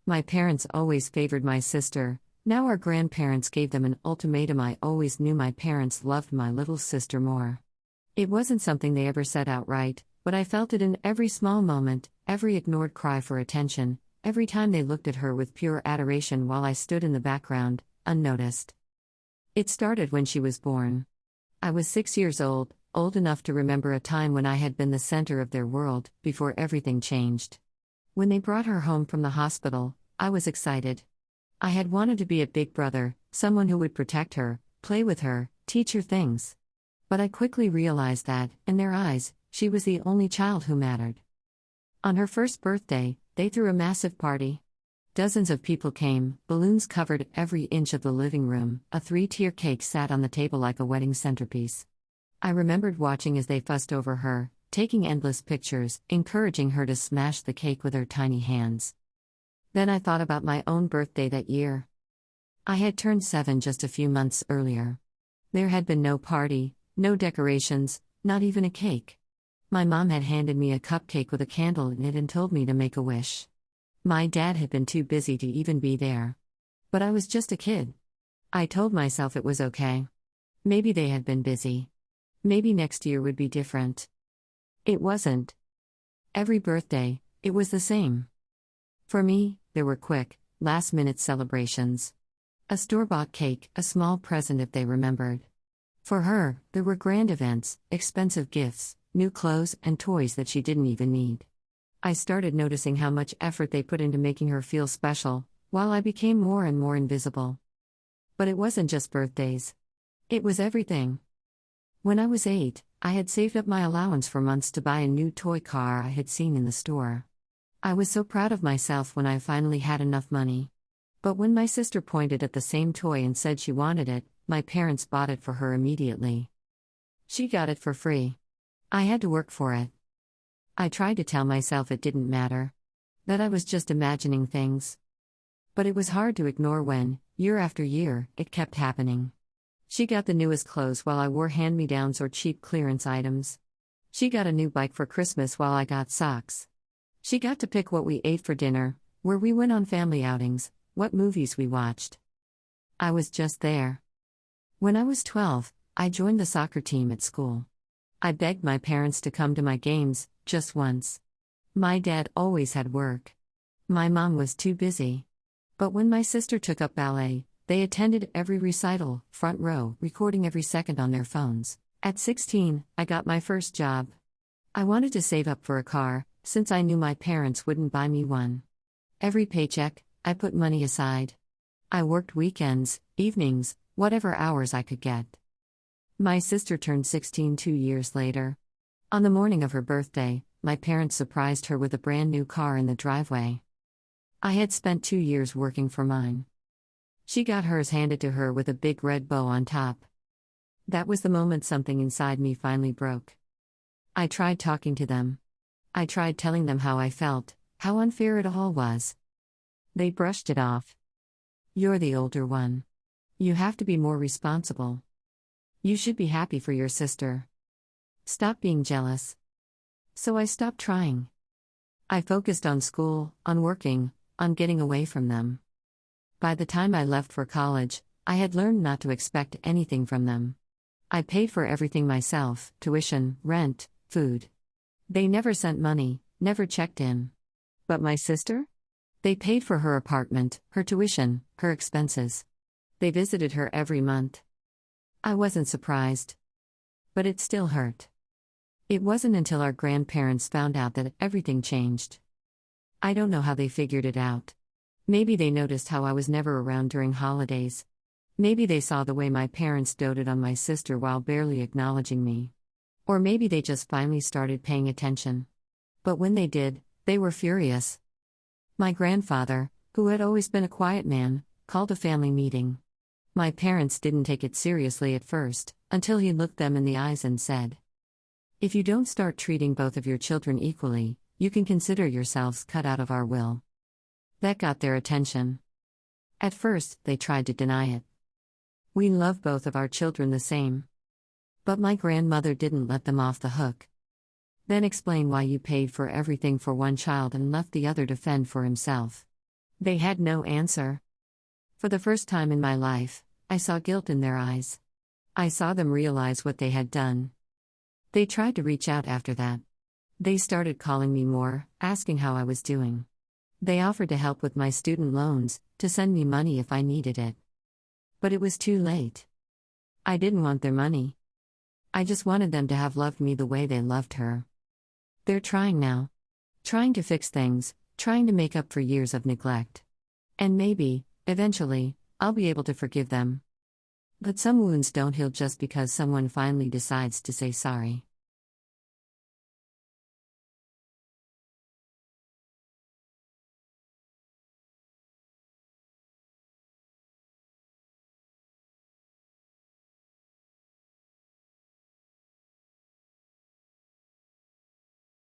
My parents always favored my sister. Now our grandparents gave them an ultimatum. I always knew my parents loved my little sister more. It wasn't something they ever said outright, but I felt it in every small moment, every ignored cry for attention, every time they looked at her with pure adoration while I stood in the background, unnoticed. It started when she was born. I was 6 years old enough to remember a time when I had been the center of their world, before everything changed. When they brought her home from the hospital, I was excited. I had wanted to be a big brother, someone who would protect her, play with her, teach her things. But I quickly realized that, in their eyes, she was the only child who mattered. On her first birthday, they threw a massive party. Dozens of people came, balloons covered every inch of the living room, a 3-tier cake sat on the table like a wedding centerpiece. I remembered watching as they fussed over her, taking endless pictures, encouraging her to smash the cake with her tiny hands. Then I thought about my own birthday that year. I had turned 7 just a few months earlier. There had been no party, no decorations, not even a cake. My mom had handed me a cupcake with a candle in it and told me to make a wish. My dad had been too busy to even be there. But I was just a kid. I told myself it was okay. Maybe they had been busy. Maybe next year would be different. It wasn't. Every birthday, it was the same. For me, there were quick, last-minute celebrations. A store-bought cake, a small present if they remembered. For her, there were grand events, expensive gifts, new clothes and toys that she didn't even need. I started noticing how much effort they put into making her feel special, while I became more and more invisible. But it wasn't just birthdays. It was everything. When I was 8, I had saved up my allowance for months to buy a new toy car I had seen in the store. I was so proud of myself when I finally had enough money. But when my sister pointed at the same toy and said she wanted it, my parents bought it for her immediately. She got it for free. I had to work for it. I tried to tell myself it didn't matter. That I was just imagining things. But it was hard to ignore when, year after year, it kept happening. She got the newest clothes while I wore hand-me-downs or cheap clearance items. She got a new bike for Christmas while I got socks. She got to pick what we ate for dinner, where we went on family outings, what movies we watched. I was just there. When I was 12, I joined the soccer team at school. I begged my parents to come to my games, just once. My dad always had work. My mom was too busy. But when my sister took up ballet, they attended every recital, front row, recording every second on their phones. At 16, I got my first job. I wanted to save up for a car, since I knew my parents wouldn't buy me one. Every paycheck, I put money aside. I worked weekends, evenings, whatever hours I could get. My sister turned 16 2 years later. On the morning of her birthday, my parents surprised her with a brand new car in the driveway. I had spent 2 years working for mine. She got hers handed to her with a big red bow on top. That was the moment something inside me finally broke. I tried talking to them. I tried telling them how I felt, how unfair it all was. They brushed it off. You're the older one. You have to be more responsible. You should be happy for your sister. Stop being jealous. So I stopped trying. I focused on school, on working, on getting away from them. By the time I left for college, I had learned not to expect anything from them. I paid for everything myself: tuition, rent, food. They never sent money, never checked in. But my sister? They paid for her apartment, her tuition, her expenses. They visited her every month. I wasn't surprised. But it still hurt. It wasn't until our grandparents found out that everything changed. I don't know how they figured it out. Maybe they noticed how I was never around during holidays. Maybe they saw the way my parents doted on my sister while barely acknowledging me. Or maybe they just finally started paying attention. But when they did, they were furious. My grandfather, who had always been a quiet man, called a family meeting. My parents didn't take it seriously at first, until he looked them in the eyes and said, "If you don't start treating both of your children equally, you can consider yourselves cut out of our will." That got their attention. At first, they tried to deny it. We love both of our children the same. But my grandmother didn't let them off the hook. Then explain why you paid for everything for one child and left the other to fend for himself. They had no answer. For the first time in my life, I saw guilt in their eyes. I saw them realize what they had done. They tried to reach out after that. They started calling me more, asking how I was doing. They offered to help with my student loans, to send me money if I needed it. But it was too late. I didn't want their money. I just wanted them to have loved me the way they loved her. They're trying now. Trying to fix things, trying to make up for years of neglect. And maybe, eventually, I'll be able to forgive them. But some wounds don't heal just because someone finally decides to say sorry.